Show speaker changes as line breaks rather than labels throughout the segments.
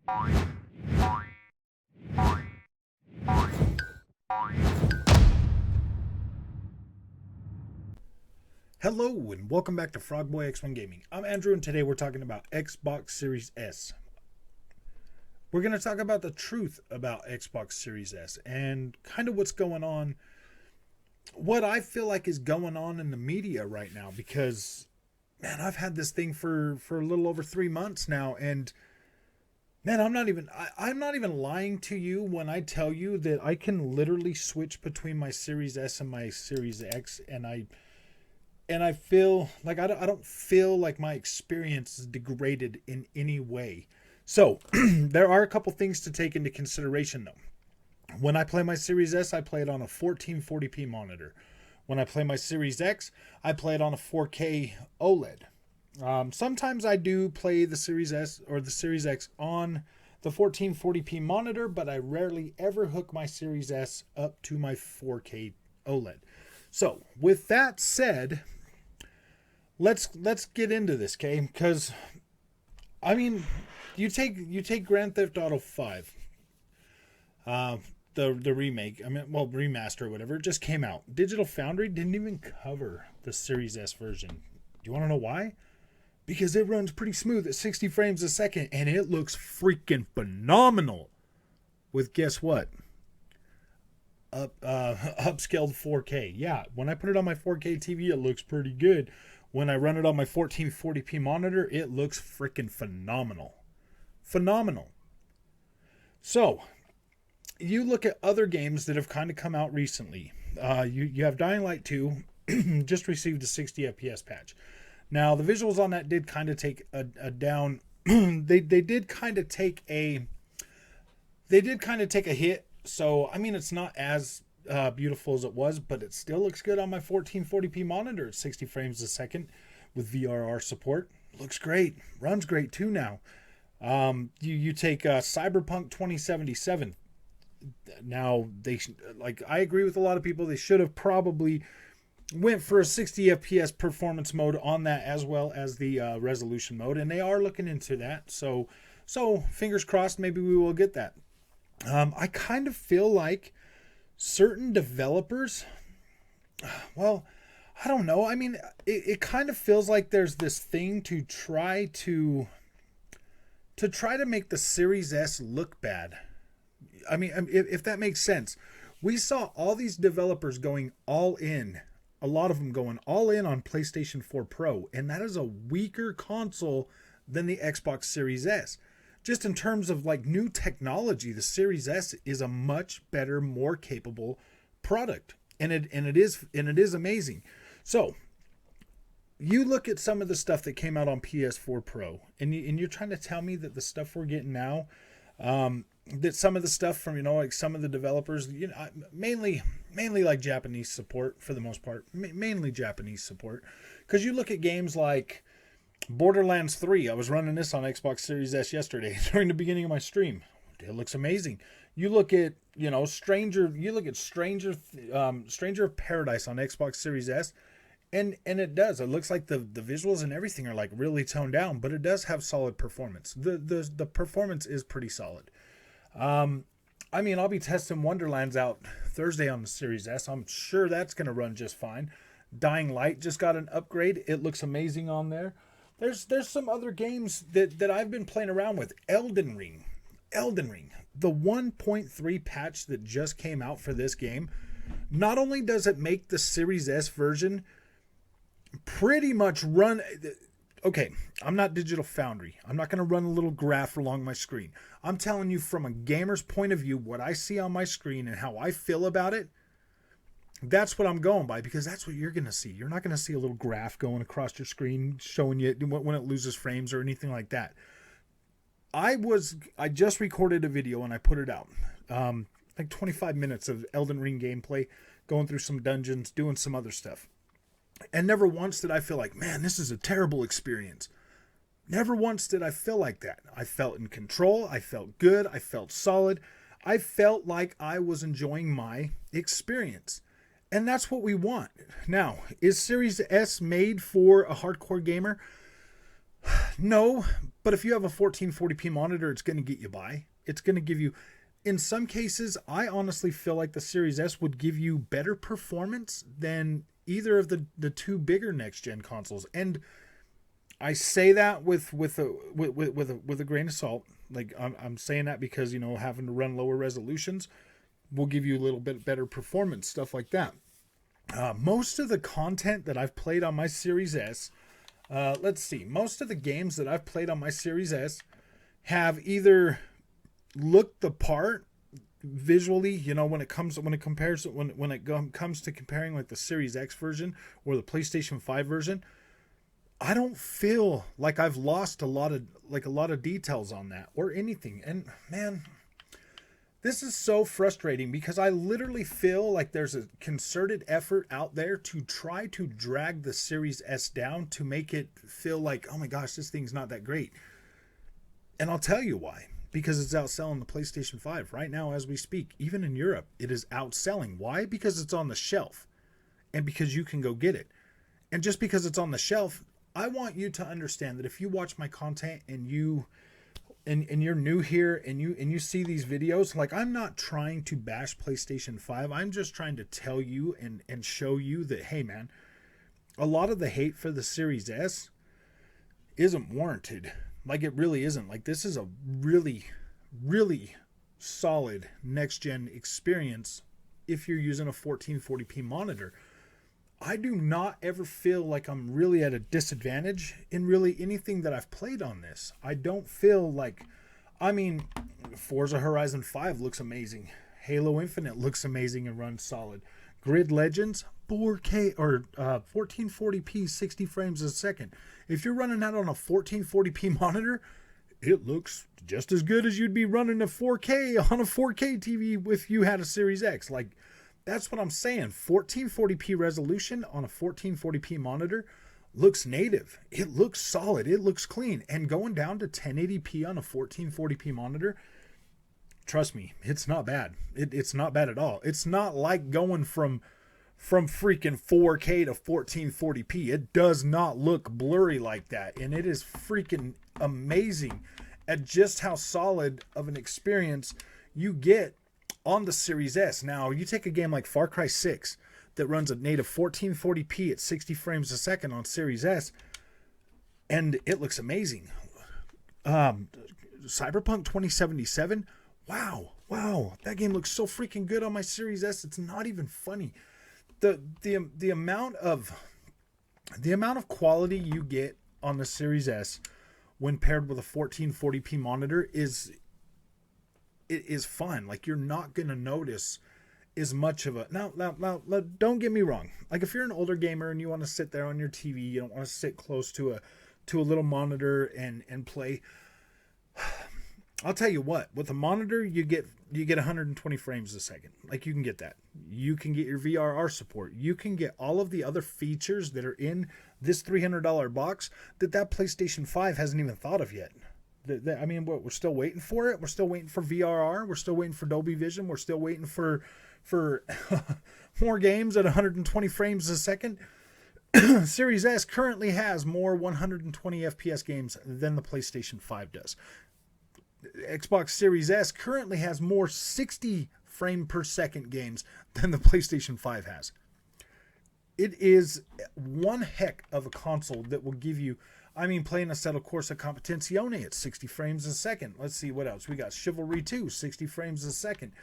Hello and welcome back to Frogboy X1 Gaming. I'm Andrew and today we're talking about Xbox Series S. We're going to talk about the truth about Xbox Series S and kind of what's going on, what I feel like is going on in the media right now, because man, I've had this thing for a little over 3 months now, and man, I'm not even lying to you when I tell you that I can literally switch between my Series S and my Series X, and I feel like I don't feel like my experience is degraded in any way. So there are a couple things to take into consideration though. When I play my Series S, I play it on a 1440p monitor. When I play my Series X, I play it on a 4K OLED. Sometimes I do play the Series S or the Series X on the 1440p monitor, but I rarely ever hook my Series S up to my 4K OLED. So with that said, let's get into this, okay? Because I mean, you take Grand Theft Auto 5, the remake. I mean, well, remaster or whatever. It just came out. Digital Foundry didn't even cover the Series S version. Do you want to know why? Because it runs pretty smooth at 60 frames a second, and it looks freaking phenomenal. With guess what? Upscaled 4K. Yeah, when I put it on my 4K TV, it looks pretty good. When I run it on my 1440p monitor, it looks freaking phenomenal. Phenomenal. So, you look at other games that have kind of come out recently. You have Dying Light 2, just received a 60 FPS patch. Now, the visuals on that did kind of take a down. they did kind of take a hit. So, I mean, it's not as beautiful as it was, but it still looks good on my 1440p monitor at 60 frames a second with VRR support. Looks great. Runs great too now. You take Cyberpunk 2077. Now, I agree with a lot of people. They should have probably went for a 60 FPS performance mode on that, as well as the resolution mode, and they are looking into that. So fingers crossed, maybe we will get that. I kind of feel like certain developers, well, I don't know. I mean, it kind of feels like there's this thing to try to make the Series S look bad. I mean, if that makes sense. We saw all these developers going all in, a lot of them going all in on PlayStation 4 Pro, and that is a weaker console than the Xbox Series S. Just in terms of like new technology, the Series S is a much better, more capable product, and it is amazing. So you look at some of the stuff that came out on PS4 Pro, and you're trying to tell me that the stuff we're getting now, that some of the stuff from like some of the developers, mainly like Japanese support for the most part, mainly Japanese support, because you look at games like Borderlands 3. I was running this on Xbox Series S yesterday during the beginning of my stream. It looks amazing. You look at Stranger of Paradise on Xbox Series S, and it does. It looks like the visuals and everything are like really toned down, but it does have solid performance. The performance is pretty solid. I mean, I'll be testing Wonderlands out Thursday on the Series S. I'm sure that's going to run just fine. Dying Light just got an upgrade. It looks amazing on there. There's some other games that I've been playing around with. Elden Ring. The 1.3 patch that just came out for this game. Not only does it make the Series S version pretty much run... Okay, I'm not Digital Foundry. I'm not going to run a little graph along my screen. I'm telling you from a gamer's point of view, what I see on my screen and how I feel about it. That's what I'm going by, because that's what you're going to see. You're not going to see a little graph going across your screen showing you when it loses frames or anything like that. I just recorded a video and I put it out. Like 25 minutes of Elden Ring gameplay, going through some dungeons, doing some other stuff. And never once did I feel like, man, this is a terrible experience. Never once did I feel like that. I felt in control. I felt good. I felt solid. I felt like I was enjoying my experience. And that's what we want. Now, is Series S made for a hardcore gamer? No, but if you have a 1440p monitor, it's going to get you by. It's going to give you, in some cases, I honestly feel like the Series S would give you better performance than either of the two bigger next gen consoles. And I say that with a grain of salt. Like I'm saying that because, you know, having to run lower resolutions will give you a little bit better performance, stuff like that. Most of the content that I've played on my Series S, let's see, most of the games that I've played on my Series S have either looked the part visually, you know, when it comes to comparing like the Series X version or the PlayStation 5 version. I don't feel like I've lost a lot of details on that or anything. And man, this is so frustrating because I literally feel like there's a concerted effort out there to try to drag the Series S down to make it feel like, oh my gosh, this thing's not that great. And I'll tell you why. Because it's outselling the PlayStation 5 right now as we speak. Even in Europe, it is outselling. Why? Because it's on the shelf. And because you can go get it. And just because it's on the shelf, I want you to understand that if you watch my content and you're new here and you see these videos, like, I'm not trying to bash PlayStation 5. I'm just trying to tell you and show you that, hey man, a lot of the hate for the Series S isn't warranted. Like, it really isn't. Like, this is a really, really solid next gen experience if you're using a 1440p monitor. I do not ever feel like I'm really at a disadvantage in really anything that I've played on this. I don't feel like, I mean, Forza Horizon 5 looks amazing. Halo Infinite looks amazing and runs solid. Grid Legends, 4K or 1440p, 60 frames a second. If you're running that on a 1440p monitor, it looks just as good as you'd be running a 4K on a 4K TV if you had a Series X. Like, that's what I'm saying. 1440p resolution on a 1440p monitor looks native. It looks solid. It looks clean. And going down to 1080p on a 1440p monitor, trust me, it's not bad. It's not bad at all. It's not like going from freaking 4K to 1440p. It does not look blurry like that. And it is freaking amazing at just how solid of an experience you get on the Series S. Now, you take a game like Far Cry 6 that runs a native 1440p at 60 frames a second on Series S, and it looks amazing. Cyberpunk 2077, wow, that game looks so freaking good on my Series S. It's not even funny. The amount of quality you get on the Series S when paired with a 1440p monitor is fun. Like, you're not gonna notice as much of a now don't get me wrong. Like, if you're an older gamer and you want to sit there on your TV, you don't want to sit close to a little monitor and play. I'll tell you what, with a monitor you get 120 frames a second. Like, you can get that. You can get your VRR support. You can get all of the other features that are in this $300 box that PlayStation 5 hasn't even thought of yet. I mean, we're still waiting for it. We're still waiting for VRR. We're still waiting for Dolby Vision. We're still waiting for more games at 120 frames a second. Series S currently has more 120 FPS games than the PlayStation 5 does. Xbox Series S currently has more 60 frame per second games than the PlayStation 5 has. It is one heck of a console that will give you, I mean, playing Assetto Corsa Competizione at 60 frames a second. Let's see what else. We got Chivalry 2, 60 frames a second.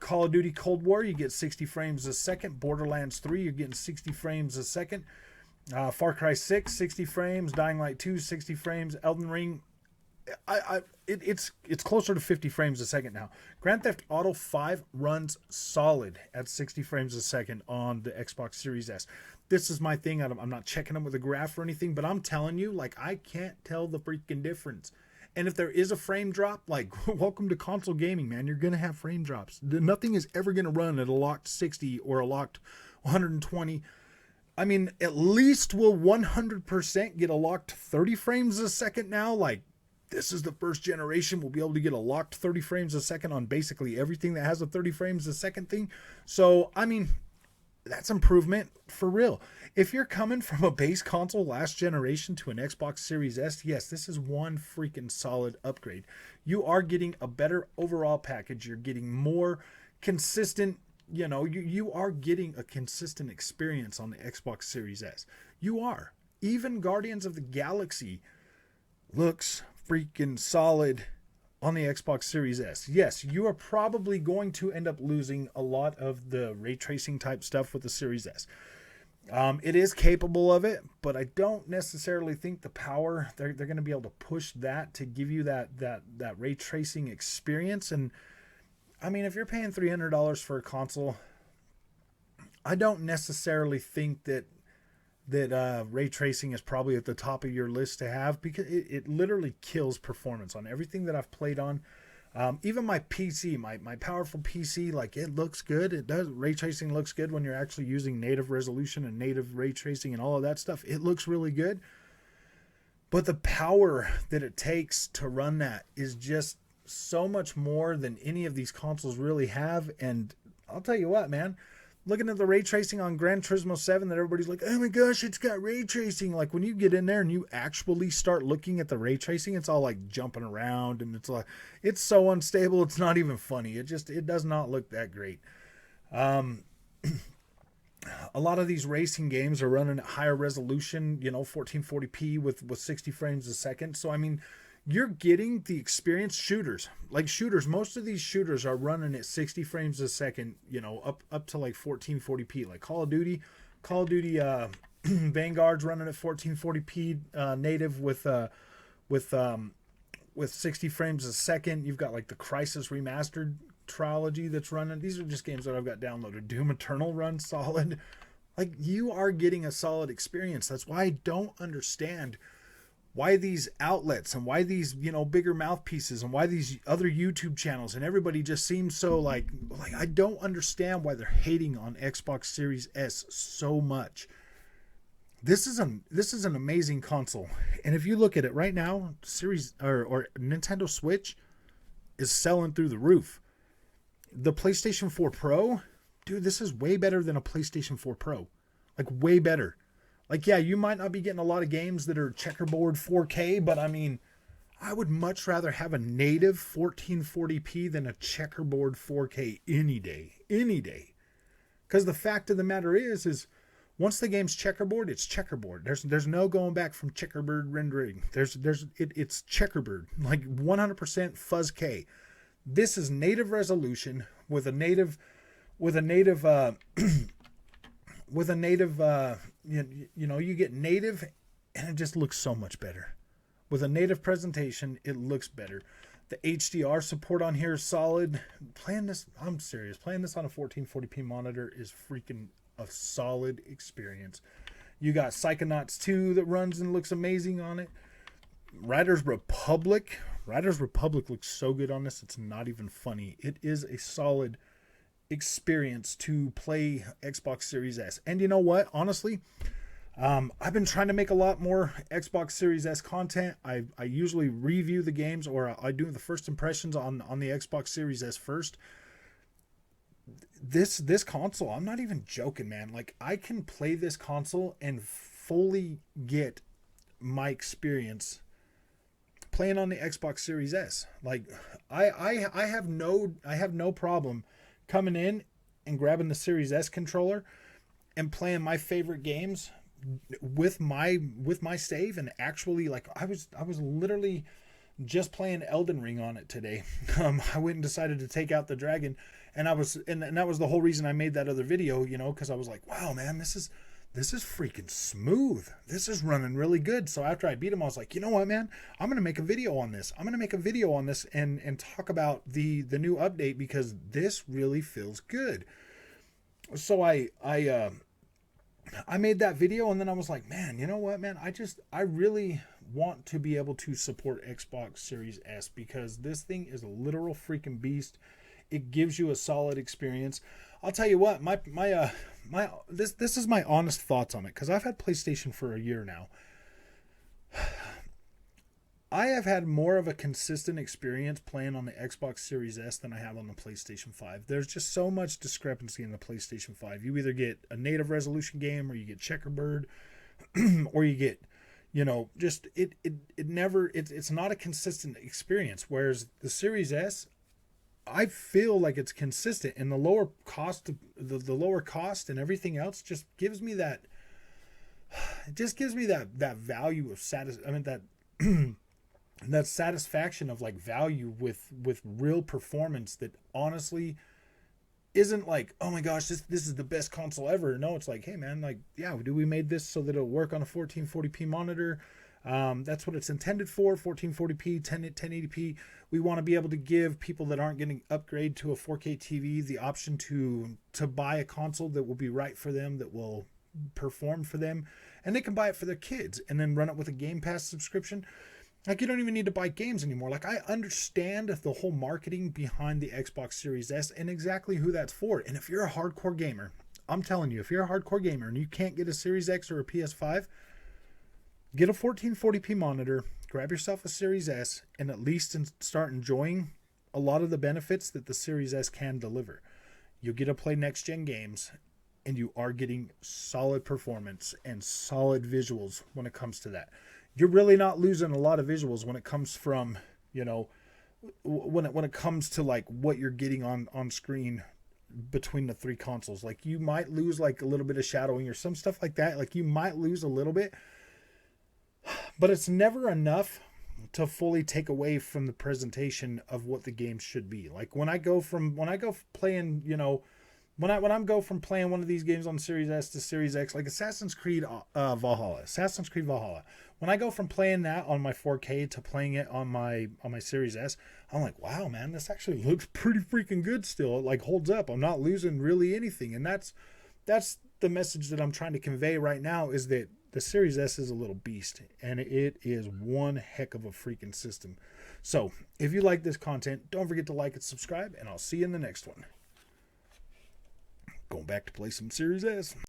Call of Duty Cold War, you get 60 frames a second. Borderlands 3, you're getting 60 frames a second. Far Cry 6, 60 frames. Dying Light 2, 60 frames. Elden Ring, it's closer to 50 frames a second now. Grand Theft Auto 5 runs solid at 60 frames a second on the Xbox Series S. This is my thing. I'm not checking them with a graph or anything, but I'm telling you, like, I can't tell the freaking difference. And if there is a frame drop, like, welcome to console gaming, man. You're going to have frame drops. Nothing is ever going to run at a locked 60 or a locked 120. I mean, at least will 100% get a locked 30 frames a second now. Like, this is the first generation we'll be able to get a locked 30 frames a second on basically everything that has a 30 frames a second thing. So, I mean, that's improvement for real. If you're coming from a base console last generation to an Xbox Series S, yes, this is one freaking solid upgrade. You are getting a better overall package. You're getting more consistent, you are getting a consistent experience on the Xbox Series S. You are. Even Guardians of the Galaxy looks freaking solid on the Xbox Series S. Yes, you are probably going to end up losing a lot of the ray tracing type stuff with the Series S. It is capable of it, but I don't necessarily think the power, they're going to be able to push that to give you that ray tracing experience. And I mean, if you're paying $300 for a console, I don't necessarily think that ray tracing is probably at the top of your list to have, because it literally kills performance on everything that I've played on. Even my PC, my powerful PC, like, it looks good. It does. Ray tracing looks good when you're actually using native resolution and native ray tracing and all of that stuff. It looks really good. But the power that it takes to run that is just so much more than any of these consoles really have. And I'll tell you what, man, looking at the ray tracing on Gran Turismo 7 that everybody's like, oh my gosh, it's got ray tracing. Like, when you get in there and you actually start looking at the ray tracing, it's all like jumping around, and it's like, it's so unstable, it's not even funny. It does not look that great. A lot of these racing games are running at higher resolution, 1440p with 60 frames a second. So, I mean, you're getting the experience. Shooters, most of these shooters are running at 60 frames a second, up to like 1440p, like Call of Duty Vanguard's running at 1440p native with 60 frames a second. You've got like the Crysis Remastered trilogy that's running. These are just games that I've got downloaded. Doom Eternal runs solid. Like, you are getting a solid experience. That's why I don't understand why these outlets and why these, bigger mouthpieces and why these other YouTube channels and everybody just seems so like I don't understand why they're hating on Xbox Series S so much. This is an amazing console. And if you look at it right now, Series or Nintendo Switch is selling through the roof. The PlayStation 4 Pro, dude, this is way better than a PlayStation 4 Pro. Like, way better. Like, yeah, you might not be getting a lot of games that are checkerboard 4K, but I mean, I would much rather have a native 1440p than a checkerboard 4K any day. Any day. Because the fact of the matter is once the game's checkerboard, it's checkerboard. There's no going back from checkerboard rendering. It's checkerboard, like 100% fuzz K. This is native resolution with a native you get native, and it just looks so much better. With a native presentation, it looks better. The HDR support on here is solid. I'm serious. Playing this on a 1440p monitor is freaking a solid experience. You got Psychonauts 2 that runs and looks amazing on it. Riders Republic looks so good on this, it's not even funny. It is a solid experience to play Xbox Series S. And you know what? Honestly, I've been trying to make a lot more Xbox Series S content. I usually review the games, or I do the first impressions on the Xbox Series S first. This console, I'm not even joking, man. Like, I can play this console and fully get my experience playing on the Xbox Series S. Like, I have no problem coming in and grabbing the Series S controller and playing my favorite games with my save. And actually, like, I was literally just playing Elden Ring on it today. I went and decided to take out the dragon, and that was the whole reason I made that other video, because I was like, wow, man, this is freaking smooth. This is running really good. So after I beat him, I was like, you know what, man? I'm going to make a video on this. And talk about the new update, because this really feels good. So I made that video, and then I was like, man, you know what, man? I really want to be able to support Xbox Series S, because this thing is a literal freaking beast. It gives you a solid experience. I'll tell you what, this is my honest thoughts on it, because I've had PlayStation for a year now. I have had more of a consistent experience playing on the Xbox Series S than I have on the PlayStation 5. There's just so much discrepancy in the PlayStation 5. You either get a native resolution game, or you get checkerboard, or you get, just it's not a consistent experience. Whereas the Series S, I feel like it's consistent, and the lower cost, the lower cost and everything else just gives me that. It just gives me that value of that satisfaction of like value with real performance that honestly isn't like, oh my gosh, this is the best console ever. No, it's like, hey man, like, yeah, we made this so that it'll work on a 1440p monitor. That's what it's intended for, 1440p, 1080p. We want to be able to give people that aren't getting upgrade to a 4K TV the option to buy a console that will be right for them, that will perform for them, and they can buy it for their kids and then run it with a Game Pass subscription. Like, you don't even need to buy games anymore. Like, I understand the whole marketing behind the Xbox Series S and exactly who that's for. And if you're a hardcore gamer, I'm telling you, if you're a hardcore gamer and you can't get a Series X or a PS5, get a 1440p monitor, grab yourself a Series S, and at least start enjoying a lot of the benefits that the Series S can deliver. You'll get to play next-gen games, and you are getting solid performance and solid visuals when it comes to that. You're really not losing a lot of visuals when it comes from, when it comes to like what you're getting on screen between the three consoles. Like, you might lose like a little bit of shadowing or some stuff like that. Like, you might lose a little bit, but it's never enough to fully take away from the presentation of what the game should be. Like, when I go playing, when I'm go from playing one of these games on Series S to Series X, like Assassin's Creed Valhalla. When I go from playing that on my 4K to playing it on my Series S, I'm like, wow, man, this actually looks pretty freaking good still. It like holds up. I'm not losing really anything. And that's the message that I'm trying to convey right now, is that the Series S is a little beast, and it is one heck of a freaking system. So if you like this content, don't forget to like and subscribe, and I'll see you in the next one. Going back to play some Series S.